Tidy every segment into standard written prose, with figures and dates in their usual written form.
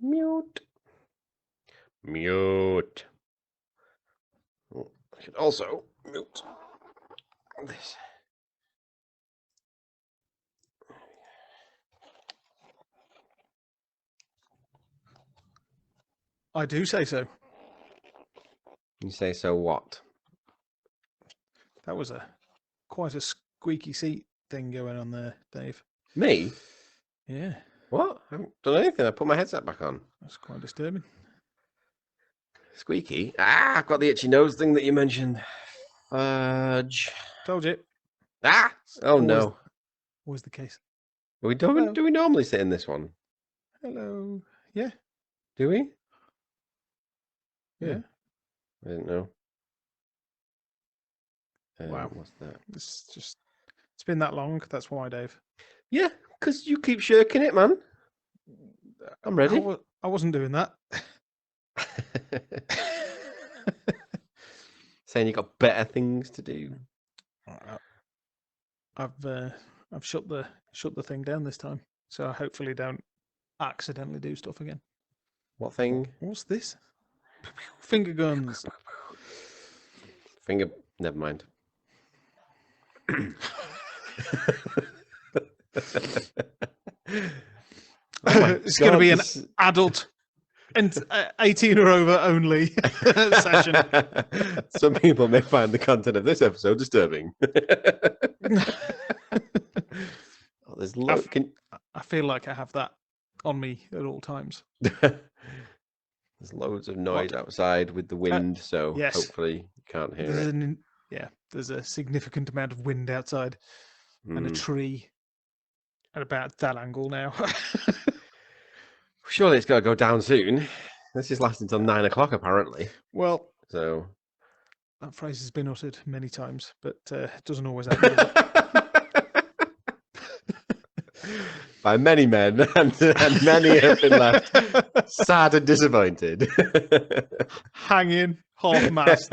Mute. Mute. Oh, I should also mute this. I do say so. You say so what? That was quite a squeaky seat thing going on there, Dave. Me? Yeah, What? I haven't done anything. I put my headset back on. that's quite disturbing. Squeaky? Ah, I've got the itchy nose thing that you mentioned. Fudge. Told you. Ah! Oh no. Always the case. We don't. Hello. Do we normally sit in this one? Hello. Yeah. Do we? Yeah. I didn't know. Wow. What's that? It's been that long. That's why, Dave. Yeah, because you keep shirking it, man. I'm ready. I wasn't doing that. Saying you got better things to do. I've shut the thing down this time, so I hopefully don't accidentally do stuff again. What thing? What's this? Finger guns. Finger. Never mind. It's going to be an adult and 18 or over only session. Some people may find the content of this episode disturbing. Oh, there's I feel like I have that on me at all times. There's loads of noise outside with the wind, so yes. hopefully you can't hear it. There's a significant amount of wind outside and a tree at about that angle now. Surely it's got to go down soon. This is lasting until 9 o'clock, apparently. Well, so that phrase has been uttered many times, but it doesn't always happen. By many men, and many have been left sad and disappointed. Hanging half-mast.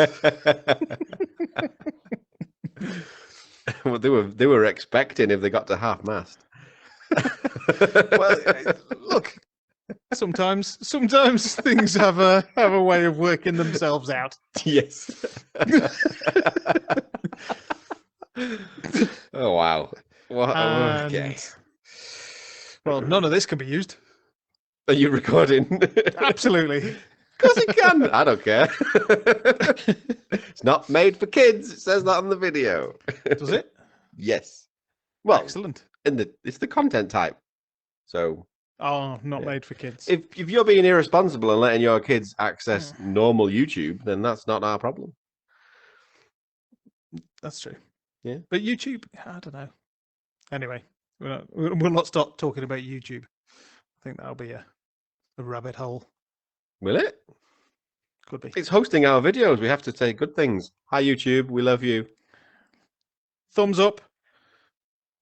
Well, they were expecting if they got to half-mast. Well, look, sometimes things have a way of working themselves out. Yes. Oh wow. Okay. Well, none of this can be used. Are you recording? Absolutely. Of course it can. I don't care. It's not made for kids. It says that on the video. Does it? Yes. Well, excellent. It's the content type. So. Oh, not made for kids. If you're being irresponsible and letting your kids access normal YouTube, then that's not our problem. That's true. Yeah. But YouTube, I don't know. Anyway, we'll not stop talking about YouTube. I think that'll be a rabbit hole. Will it? Could be. It's hosting our videos. We have to say good things. Hi, YouTube. We love you. Thumbs up.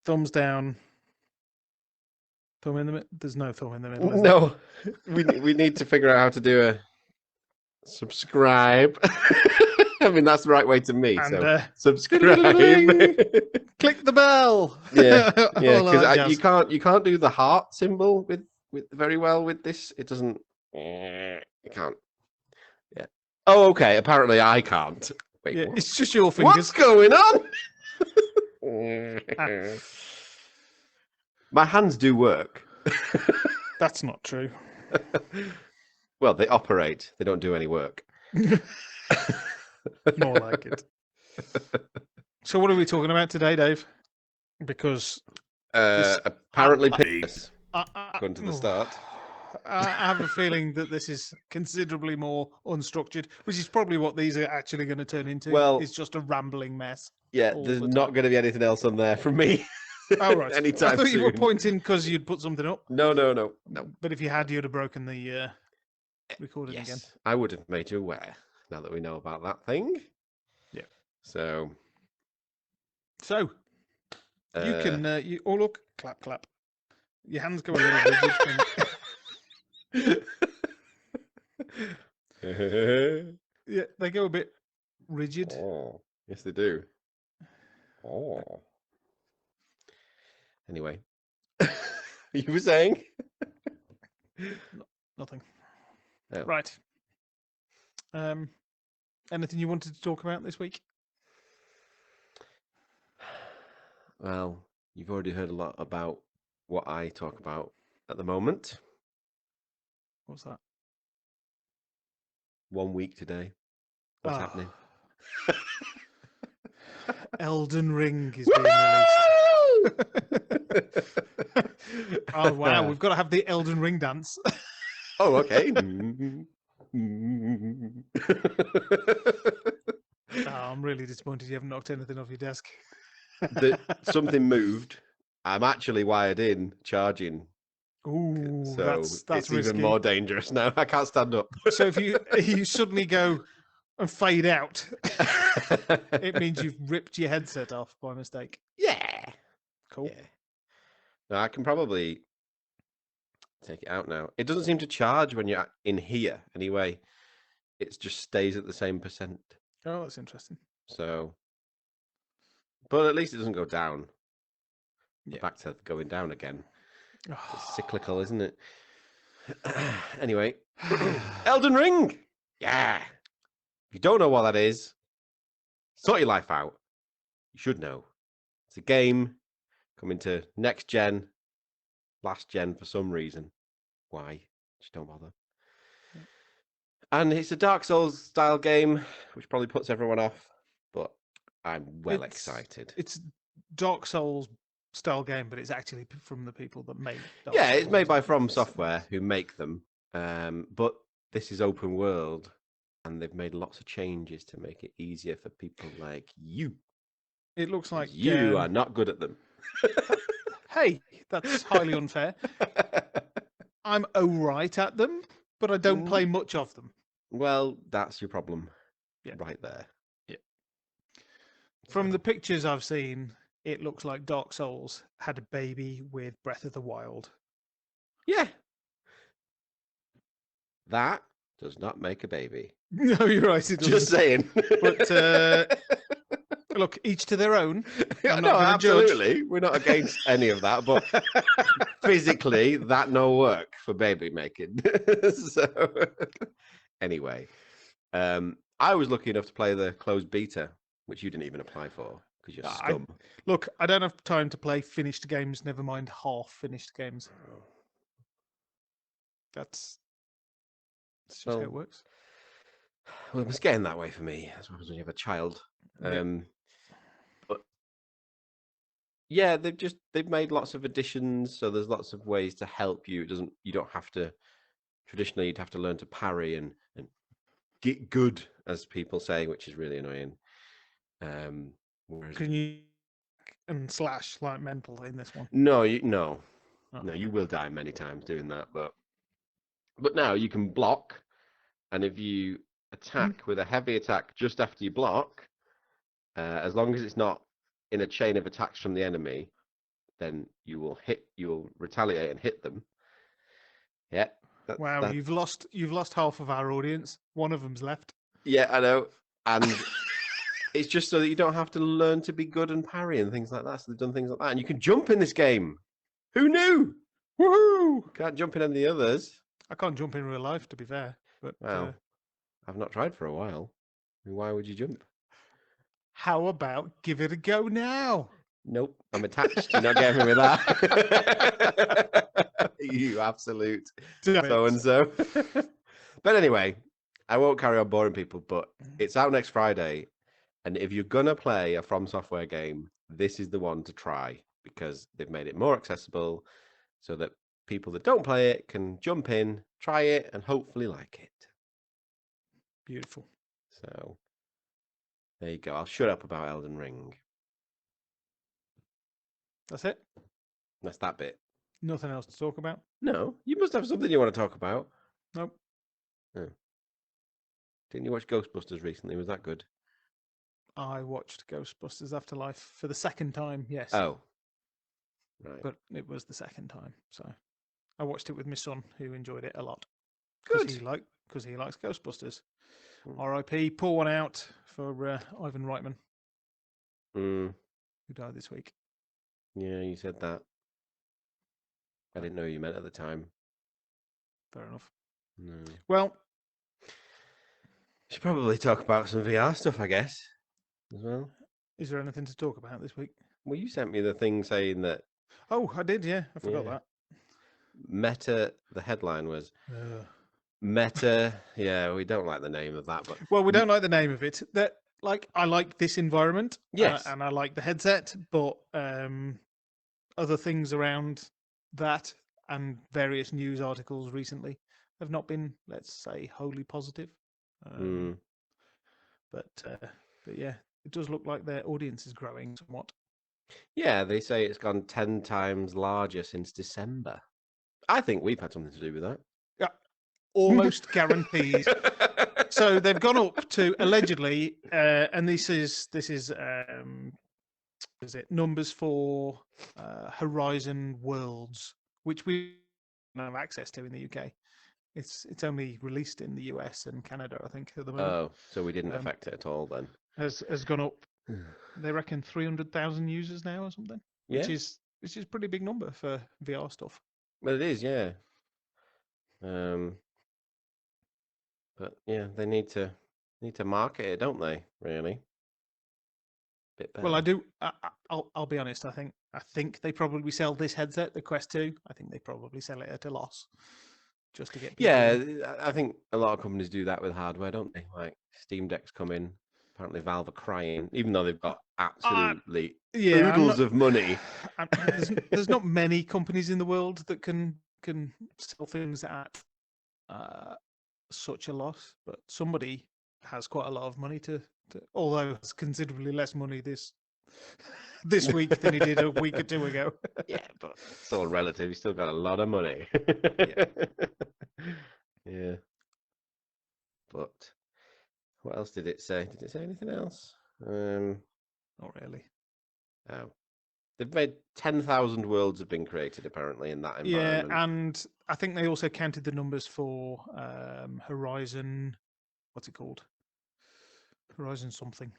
Thumbs down. Thumb in the middle? There's no thumb in the middle. No. we need to figure out how to do a subscribe. I mean, that's the right way to me. And, so subscribe. Click the bell. Yeah, because you can't do the heart symbol with very well with this. It doesn't. You can't. Yeah. Oh, okay. Apparently, I can't. Wait, yeah, it's just your fingers. What's going on? My hands do work. That's not true. Well, they operate. They don't do any work. More like it. So what are we talking about today, Dave? Because apparently penis. Going to the start. I have a feeling that this is considerably more unstructured, which is probably what these are actually going to turn into. Well, it's just a rambling mess. Yeah, there's not going to be anything else on there from me. Oh, right. Anytime I thought soon. you were pointing because you'd put something up. No. But if you had, you'd have broken the recording again. I would have made you aware now that we know about that thing. Yeah. So you can look, clap. Your hands go a little rigid. Yeah, they go a bit rigid. Oh, yes, they do. Oh. Anyway, you were saying? Nothing. Oh. Right. Anything you wanted to talk about this week? Well, you've already heard a lot about what I talk about at the moment. What's that? 1 week today. What's happening? Elden Ring is being released. Oh wow, we've got to have the Elden Ring dance. Oh, okay. I'm really disappointed you haven't knocked anything off your desk. Something moved. I'm actually wired in, charging. Ooh, so that's it's risky. even more dangerous now. I can't stand up. So if you suddenly go and fade out, it means you've ripped your headset off by mistake. Yeah. Cool. Yeah. No, I can probably take it out now. It doesn't seem to charge when you're in here anyway. It just stays at the same %. Oh, that's interesting. So, but at least it doesn't go down. Yeah. Back to going down again. It's cyclical, isn't it? Anyway, Elden Ring. Yeah. If you don't know what that is, sort your life out. You should know. It's a game coming to next gen, last gen for some reason. Why? Just don't bother. Yeah. And it's a Dark Souls style game, which probably puts everyone off, but I'm excited. It's Dark Souls style game, but it's actually from the people that made Dark Souls. It's made by From Software, who make them. But this is open world, and they've made lots of changes to make it easier for people like you. It looks like you are not good at them. Hey, that's highly unfair. I'm all right at them, but I don't play much of them. Well, that's your problem. Yeah. Right there. Yeah. From the pictures I've seen, it looks like Dark Souls had a baby with Breath of the Wild. Yeah. That does not make a baby. No, you're right. It doesn't. Just saying. But look, each to their own. No, absolutely. Judge. We're not against any of that, but physically, that no work for baby making. So, anyway, I was lucky enough to play the closed beta, which you didn't even apply for because you're scum. Look, I don't have time to play finished games, never mind half-finished games. That's just how it works. Well, it was getting that way for me, as well as when you have a child. But yeah, they've made lots of additions, so there's lots of ways to help you. You don't have to. Traditionally, you'd have to learn to parry and get good, as people say, which is really annoying. Can you and slash like mental in this one? No, no, you will die many times doing that. But now you can block, and if you attack with a heavy attack just after you block, as long as it's not in a chain of attacks from the enemy, then you will retaliate and hit them. Yeah. Wow, you've lost half of our audience. One of them's left. Yeah, I know. And it's just so that you don't have to learn to be good and parry and things like that. So they've done things like that. And you can jump in this game. Who knew? Woohoo! Can't jump in any others. I can't jump in real life, to be fair. But wow. I've not tried for a while. I mean, why would you jump? How about give it a go now? Nope, I'm attached. You're not getting me with that. You absolute so-and-so. But anyway, I won't carry on boring people, but it's out next Friday. And if you're going to play a From Software game, this is the one to try because they've made it more accessible so that people that don't play it can jump in, try it, and hopefully like it. Beautiful. So there you go. I'll shut up about Elden Ring. That's it? That's that bit. Nothing else to talk about? No, you must have something you want to talk about. Nope. Oh. Didn't you watch Ghostbusters recently? Was that good? I watched Ghostbusters Afterlife for the second time, yes. Oh. Right. But it was the second time, so I watched it with my son, who enjoyed it a lot. Good. Because he likes Ghostbusters. R.I.P. Pour one out for Ivan Reitman, who died this week. Yeah, you said that. I didn't know you meant at the time. Fair enough. No. Well, Should probably talk about some VR stuff, I guess, as well. is there anything to talk about this week? Well, you sent me the thing saying that Oh, I did. Yeah, I forgot that. Meta. The headline was Uh, Meta. Yeah, we don't like the name of that, but well, we don't like the name of it. That I like this environment, yes, and I like the headset, but other things around that and various news articles recently have not been, let's say, wholly positive. Mm. But yeah, it does look like their audience is growing somewhat. Yeah, they say it's gone 10 times larger since December. I think we've had something to do with that. Yeah, almost guaranteed. So they've gone up to allegedly, and this is is it numbers for Horizon Worlds, which we don't have access to in the UK. It's only released in the US and Canada, I think, at the moment. Oh, so we didn't affect it at all then. Has gone up. They reckon 300,000 users now or something, Yeah, which is a pretty big number for VR stuff. well, it is, yeah. But yeah, they need to market it, don't they? Really, bit better. Well, I do. I'll be honest. I think they probably sell this headset, the Quest 2. I think they probably sell it at a loss, just to get people. Yeah, in. I think a lot of companies do that with hardware, don't they? Like Steam Decks come in. Apparently, Valve are crying, even though they've got absolutely Yeah, oodles of money. There's not many companies in the world that can sell things at such a loss, but somebody has quite a lot of money to although it's considerably less money this week than he did a week or two ago. Yeah, but it's all relative. He's still got a lot of money. Yeah. Yeah. But what else did it say? Did it say anything else? Not really. Oh. They've made 10,000 worlds have been created apparently in that environment. Yeah, and I think they also counted the numbers for Horizon. What's it called? Horizon something.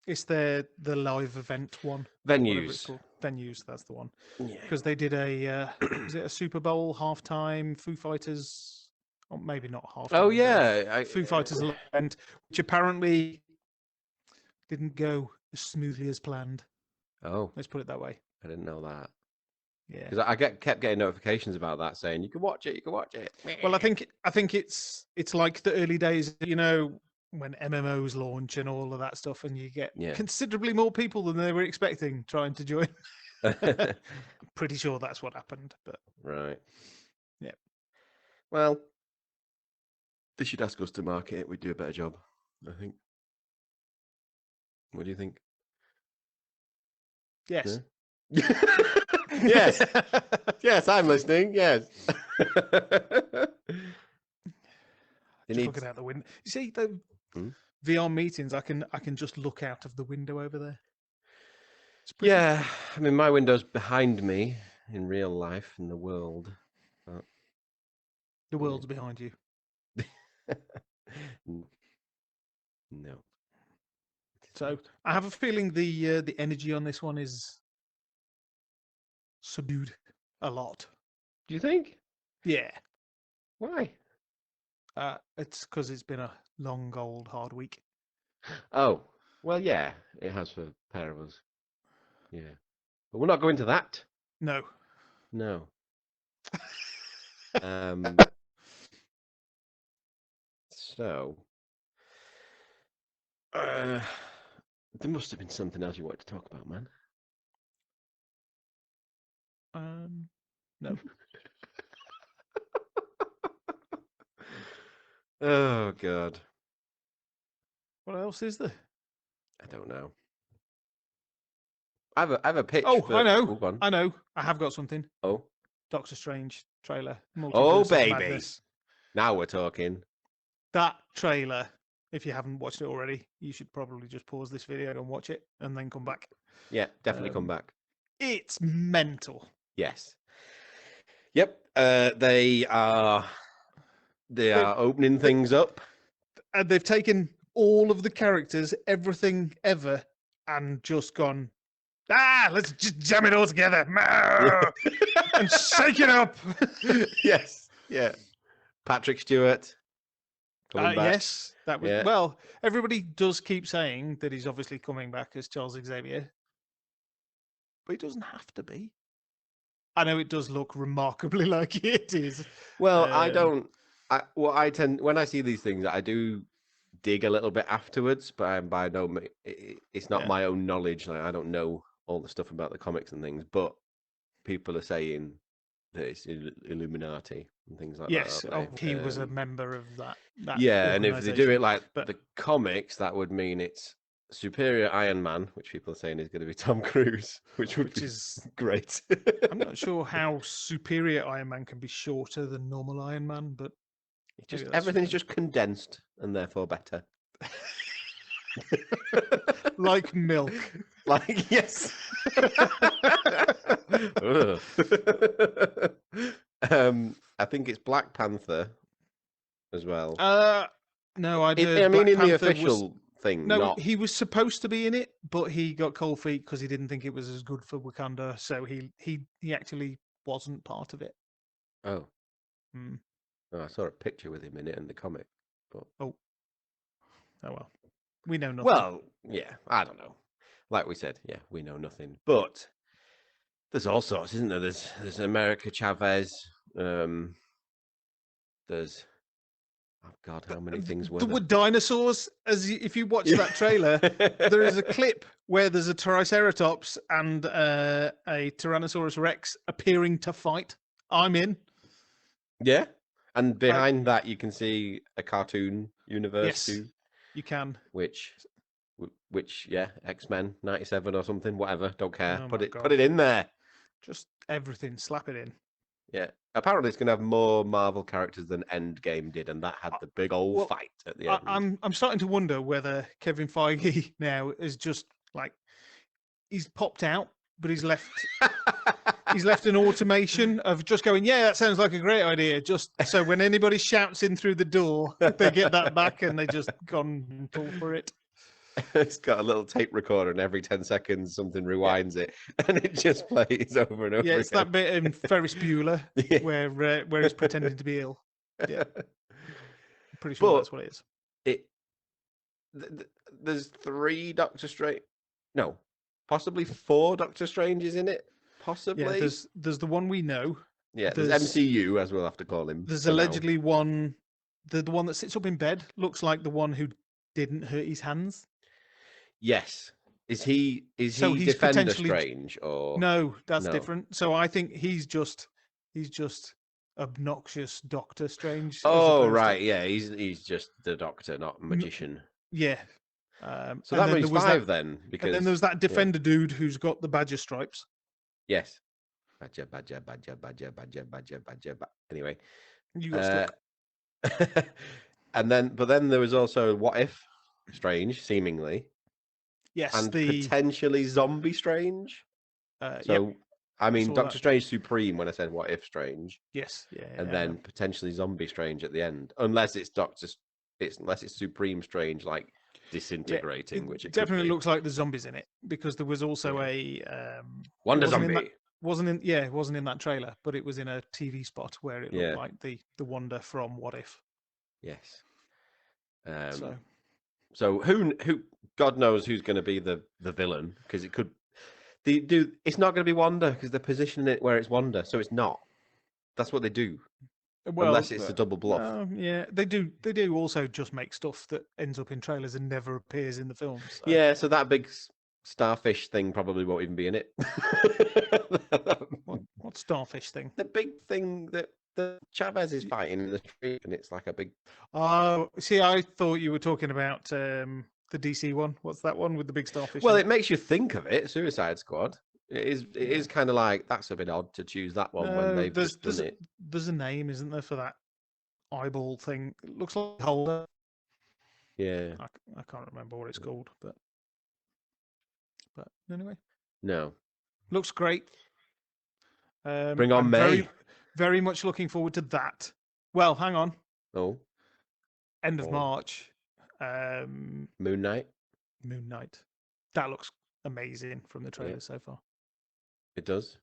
It's the live event one. Whatever it's Venues. called. Venues, that's the one. Yeah. Because they did a was it a Super Bowl halftime Foo Fighters? Or maybe not halftime. Oh yeah, Foo Fighters event, which apparently didn't go as smoothly as planned. Oh, Let's put it that way. I didn't know that. Yeah. Because I kept getting notifications about that saying you can watch it, you can watch it. Well, I think it's like the early days, when MMOs launch and all of that stuff, and you get considerably more people than they were expecting trying to join. I'm pretty sure that's what happened, but right. Yeah. Well, they should ask us to market it. We'd do a better job, I think. What do you think? Yes. Yeah? Yes. Yes, I'm listening. Yes. Just looking out the window. You see the VR meetings, I can just look out of the window over there. Yeah, I mean my window's behind me in real life in the world. But... The world's behind you. No. So I have a feeling the energy on this one is subdued a lot. Do you think? Yeah. Why? It's because it's been a long, old, hard week. Oh, well, yeah, it has for a pair of us. Yeah. But we're not going to that. No. No. So, there must have been something else you wanted to talk about, man. No. Oh, God. What else is there? I don't know. I have a pitch. Oh, for... I know. Ooh, I know. I have got something. Oh. Doctor Strange trailer. Oh, Multiverse of baby. Madness. Now we're talking. That trailer, if you haven't watched it already, you should probably just pause this video and watch it and then come back. Yeah, definitely come back. It's mental. Yes. Yep. They are opening things up. And they've taken all of the characters, everything ever, and just gone, Let's just jam it all together and shake it up. Yes, yeah. Patrick Stewart coming back. Yes, that was well. Everybody does keep saying that he's obviously coming back as Charles Xavier, but he doesn't have to be. I know it does look remarkably like it is. Well, I tend when I see these things, I do dig a little bit afterwards, but I'm by no means. It's not my own knowledge. Like, I don't know all the stuff about the comics and things, but people are saying that it's Illuminati and things like that. Yes, he was a member of that. Yeah, and if they do it like the comics, that would mean it's Superior Iron Man, which people are saying is going to be Tom Cruise, which is great. I'm not sure how Superior Iron Man can be shorter than normal Iron Man, but everything's just condensed and therefore better. Like milk. Like, yes. I think it's Black Panther as well. No, I mean, in the official thing. No, he was supposed to be in it, but he got cold feet because he didn't think it was as good for Wakanda, so he actually wasn't part of it. Oh. Oh, I saw a picture with him in it in the comic. But... Oh well. We know nothing. Well, yeah, I don't know. Like we said, yeah, we know nothing. But there's all sorts, isn't there? There's America Chavez. There's oh God, how many things were there? There were dinosaurs. If you watch that trailer, there is a clip where there's a Triceratops and a Tyrannosaurus Rex appearing to fight. I'm in. Yeah, and behind that you can see a cartoon universe too. You can. Which, yeah, X-Men 97 or something, whatever. Don't care. Put it in there. Just everything. Slap it in. Yeah. Apparently, it's going to have more Marvel characters than Endgame did, and that had the big old fight at the end. I'm starting to wonder whether Kevin Feige now is just like he's popped out, but he's left. He's left an automation of just going, yeah, that sounds like a great idea. Just so when anybody shouts in through the door, they get that back and they just gone and pull for it. It's got a little tape recorder, and every 10 seconds something rewinds it, and it just plays over and over. Yeah, it's that bit in Ferris Bueller where he's pretending to be ill. Yeah, I'm pretty sure that's what it is. There's 3 Doctor Strange. No, possibly 4 Doctor Stranges in it. Possibly. Yeah, there's the one we know. Yeah, there's MCU, as we'll have to call him. There's allegedly one, the one that sits up in bed looks like the one who didn't hurt his hands. Yes. Is he Defender Strange or no? That's different. So I think he's just obnoxious Doctor Strange. Oh right, yeah. He's just the Doctor, not magician. Yeah. So that means 5 then. Because and then there's that Defender dude who's got the badger stripes. Yes. Badger. Anyway, you got stuck. But then there was also What If Strange, seemingly. Yes, and potentially Zombie Strange. I mean, Doctor Strange Supreme when I said What If Strange. Yes, yeah. And then potentially Zombie Strange at the end, unless it's Supreme Strange, like disintegrating, which it definitely looks like the zombies in it, because there was also a Wonder Zombie. Wasn't in that trailer, but it was in a TV spot where it looked like the Wanda from What If. Yes. So who God knows who's going to be the villain, because it could it's not going to be Wanda, because they're positioning it where it's Wanda, so it's not. That's what they do. Well, unless it's a double bluff. Yeah, they do. They do also just make stuff that ends up in trailers and never appears in the films. So. Yeah, so that big starfish thing probably won't even be in it. What starfish thing? The big thing that the Chavez is fighting in the street, and it's like a big. Oh, see, I thought you were talking about the DC one. What's that one with the big starfish? Well, it makes you think of it. Suicide Squad. It is kind of like, that's a bit odd to choose that one when they've just done it. There's a name, isn't there, for that eyeball thing? It looks like a holder. Yeah. I can't remember what it's called, but anyway. No. Looks great. Bring on May. Very, very much looking forward to that. Well, hang on. Oh. End of March. Moon Knight. Moon Knight. That looks amazing from the trailer so far. It does.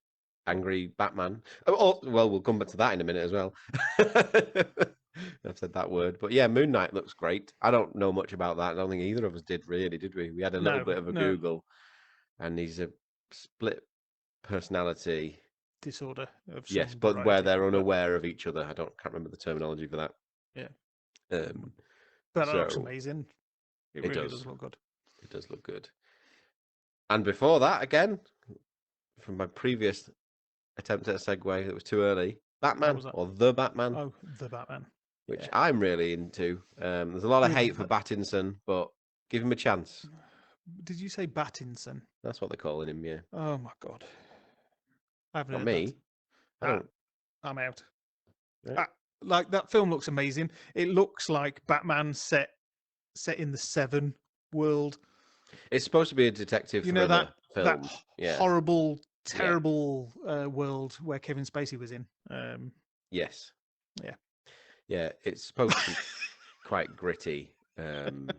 Angry Batman. Oh, well, we'll come back to that in a minute as well. I've said that word. But yeah, Moon Knight looks great. I don't know much about that. I don't think either of us did really, did we? We had a little bit of a Google, and he's a split personality disorder of yes, some but variety, where they're unaware of each other. Can't remember the terminology for that. Yeah. But it looks amazing. It really does look good. It does look good. And before that, again, from my previous attempt at a segue that was too early, Batman or The Batman. Oh, The Batman. Which I'm really into. There's a lot of hate for Pattinson, but give him a chance. Did you say Battinson? That's what they're calling him, yeah. Oh my god. I haven't Not heard me. that. I'm out. Right. Like that film looks amazing. It looks like Batman set in the Seven world. It's supposed to be a detective thriller film. That horrible, terrible world where Kevin Spacey was in. Yes. Yeah. Yeah, it's supposed to be quite gritty. But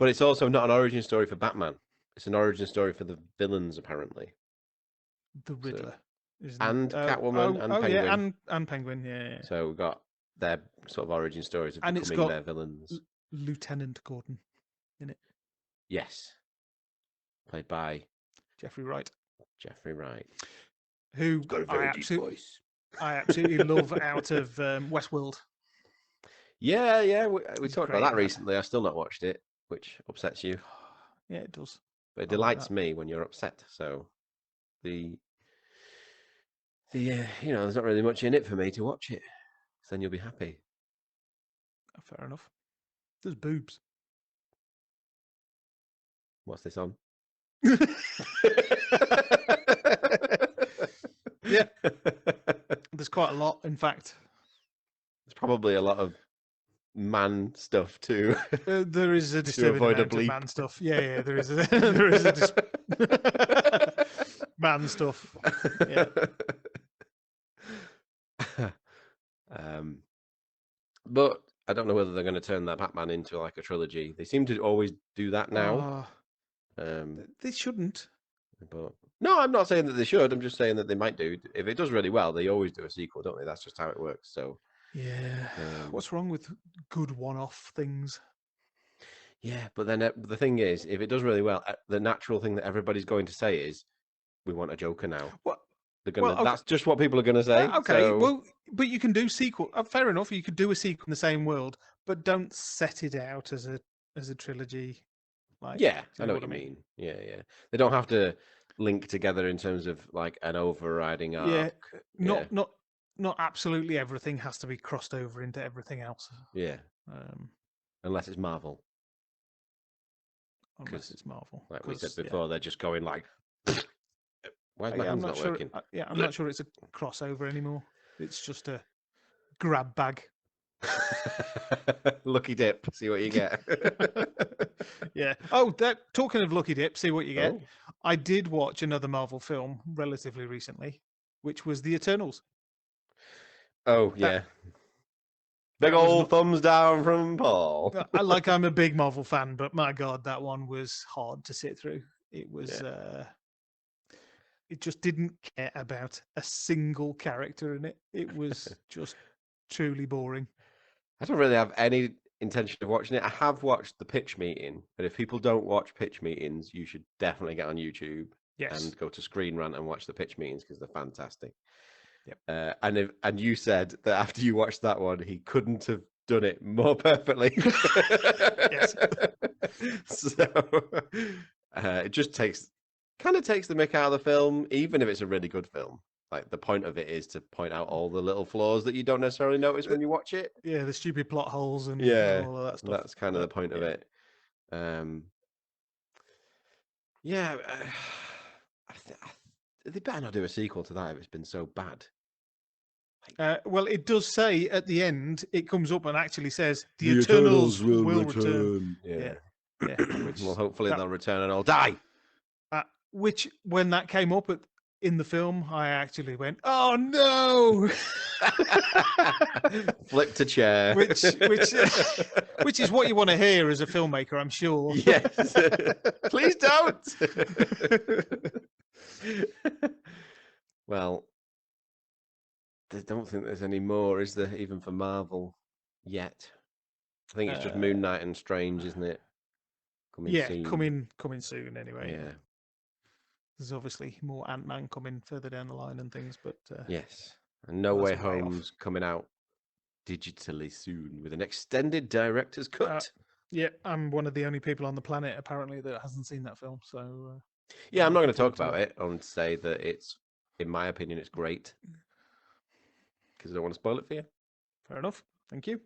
it's also not an origin story for Batman. It's an origin story for the villains, apparently. The Riddler. And Catwoman and Penguin. Yeah, and Penguin, yeah. So we've got their sort of origin stories of becoming their villains. Lieutenant Gordon in it. Yes. Played by Jeffrey Wright. Who got a very deep voice. I absolutely love out of Westworld. Yeah. We talked about that recently. I've still not watched it, which upsets you. Yeah, it does. But it delights me when you're upset. So there's not really much in it for me to watch it. So then you'll be happy. Fair enough. There's boobs. What's this on? Yeah. There's quite a lot, in fact. There's probably a lot of man stuff too. There is a disturbing amount of man stuff. Yeah, there is a man stuff. Yeah. But I don't know whether they're going to turn that Batman into like a trilogy. They seem to always do that now. They shouldn't. But no, I'm not saying that they should. I'm just saying that they might do. If it does really well, they always do a sequel, don't they? That's just how it works. So yeah. What's wrong with good one-off things? Yeah, but then the thing is, if it does really well, the natural thing that everybody's going to say is, "We want a Joker now." What? They're gonna. Okay. That's just what people are going to say. Okay, so... well, but you can do sequel. Fair enough. You could do a sequel in the same world, but don't set it out as a trilogy. Like, yeah, I know what you mean. Yeah. They don't have to link together in terms of like an overriding arc. Not absolutely everything has to be crossed over into everything else. Yeah. Unless it's Marvel. Unless it's Marvel. Like we said before, they're just going like, why is my hands not working? I'm not sure it's a crossover anymore. It's just a grab bag. Lucky dip, see what you get. Yeah. Oh, talking of lucky dip, see what you get. I did watch another Marvel film relatively recently, which was The Eternals. Oh, yeah. Big old thumbs down from Paul. I'm a big Marvel fan, but my God, that one was hard to sit through. It was... it just didn't care about a single character in it. It was just truly boring. I don't really have any intention of watching it. I have watched the pitch meeting, but if people don't watch pitch meetings, you should definitely get on YouTube and go to Screen Rant and watch the pitch meetings because they're fantastic. Yep. And you said that after you watched that one, he couldn't have done it more perfectly. Yes. So it just takes the mick out of the film, even if it's a really good film. Like the point of it is to point out all the little flaws that you don't necessarily notice when you watch it. Yeah, the stupid plot holes and all of that stuff. That's kind of the point of it. They better not do a sequel to that if it's been so bad. Well, it does say at the end, it comes up and actually says, the Eternals will return. Yeah. Well, hopefully they'll return and I'll die. Which, when that came up, in the film, I actually went, "Oh no!" Flipped a chair. which is what you want to hear as a filmmaker, I'm sure. Yes. Please don't. Well, I don't think there's any more, is there, even for Marvel yet? I think it's just Moon Knight and Strange, isn't it? Coming soon. Coming soon anyway. Yeah. There's obviously more Ant-Man coming further down the line and things, but yes. And No Way Home's coming out digitally soon with an extended director's cut. Yeah, I'm one of the only people on the planet apparently that hasn't seen that film. So yeah, I'm not going to talk about it and say that it's, in my opinion, it's great because I don't want to spoil it for you. Fair enough. Thank you.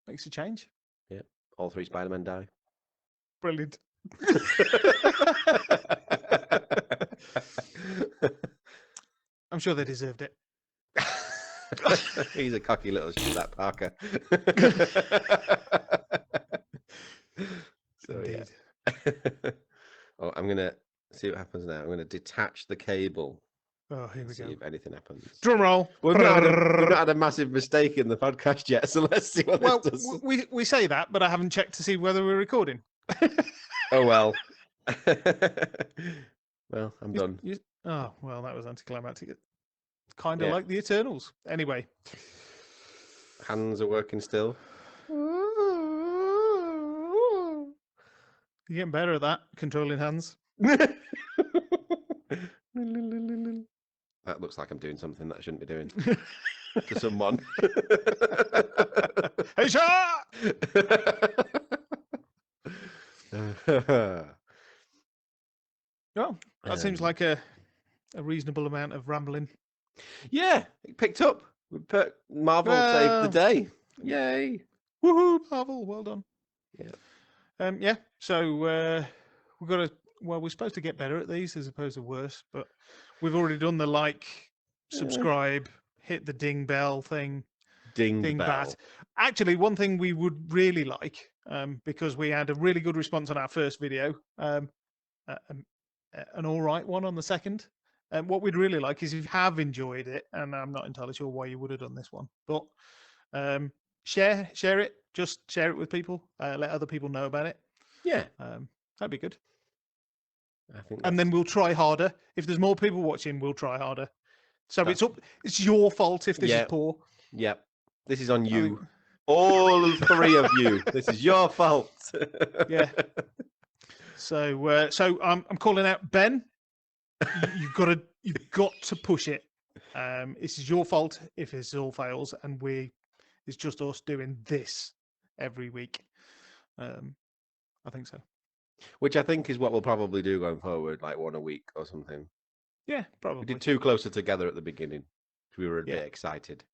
Makes a change. Yeah, all 3 Spider-Men die. Brilliant. I'm sure they deserved it. He's a cocky little shit, that Parker. So indeed. Yeah. Oh, I'm gonna see what happens now. I'm gonna detach the cable. Oh, here we go. See if anything happens. Drum roll. We've not had a massive mistake in the podcast yet, so let's see what this does. We say that, but I haven't checked to see whether we're recording. Oh well. Well, I'm done. Oh well, that was anticlimactic. Kind of like the Eternals. Anyway, hands are working still. You're getting better at that, controlling hands. That looks like I'm doing something that I shouldn't be doing to someone. Hey, shot! Well, that seems like a reasonable amount of rambling. Yeah, it picked up. Marvel saved the day. Yay! Woohoo, Marvel! Well done. Yeah. Yeah. So we've got to. Well, we're supposed to get better at these as opposed to worse, but we've already done the like, subscribe, hit the ding bell thing. Ding bell. Bat. Actually, one thing we would really like, because we had a really good response on our first video, an all right one on the second. What we'd really like is if you have enjoyed it, and I'm not entirely sure why you would have done this one, but share it. Just share it with people. Let other people know about it. Yeah, that'd be good. I think. And then we'll try harder. If there's more people watching, we'll try harder. So it's your fault if this is poor. Yep. This is on you. All 3 of you. This is your fault. Yeah. So I'm calling out Ben. You've got to push it. This is your fault if this all fails, and it's just us doing this every week. I think so. Which I think is what we'll probably do going forward, like 1 a week or something. Yeah, probably. We did 2 closer together at the beginning. We were a bit excited.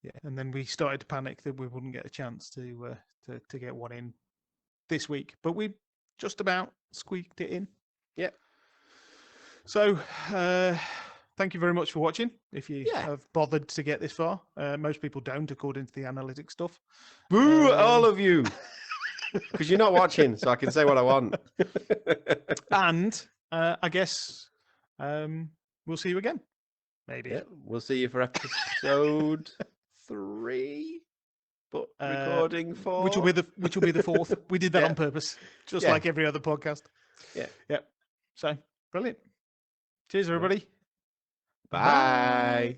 Yeah, and then we started to panic that we wouldn't get a chance to get one in this week, but we just about squeaked it in. Yeah. So, thank you very much for watching. If you have bothered to get this far, most people don't, according to the analytics stuff. Boo, all of you, because you're not watching, so I can say what I want. And I guess we'll see you again. Maybe. Yeah, we'll see you for episode 3, but recording 4, which will be the 4th. We did that on purpose, just like every other podcast. Yeah. Yeah. So brilliant. Cheers, everybody. Bye.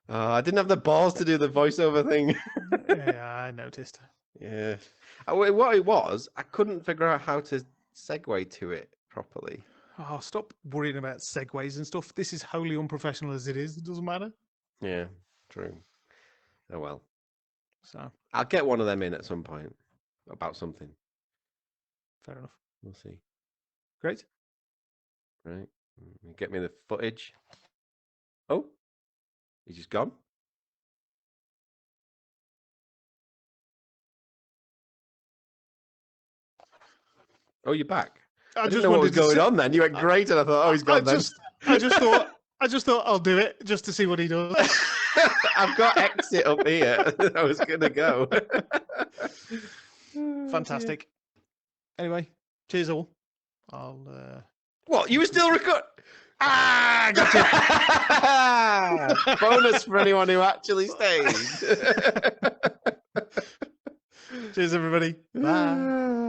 I didn't have the balls to do the voiceover thing. Yeah, I noticed. Yeah. What it was, I couldn't figure out how to segue to it properly. Oh, stop worrying about segues and stuff. This is wholly unprofessional as it is. It doesn't matter. Yeah, true. Oh well. So I'll get one of them in at some point about something. Fair enough. We'll see. Great. Right. Get me the footage. Oh, he's just gone. Oh, you're back. I didn't know what was going on then. You went great, and I thought, oh, he's gone then. I just thought I just thought I'll do it just to see what he does. I've got exit up here. I was gonna go. Fantastic. Anyway, cheers all. I'll. What? You were still recording? Gotcha. Bonus for anyone who actually stayed. Cheers, everybody. Bye.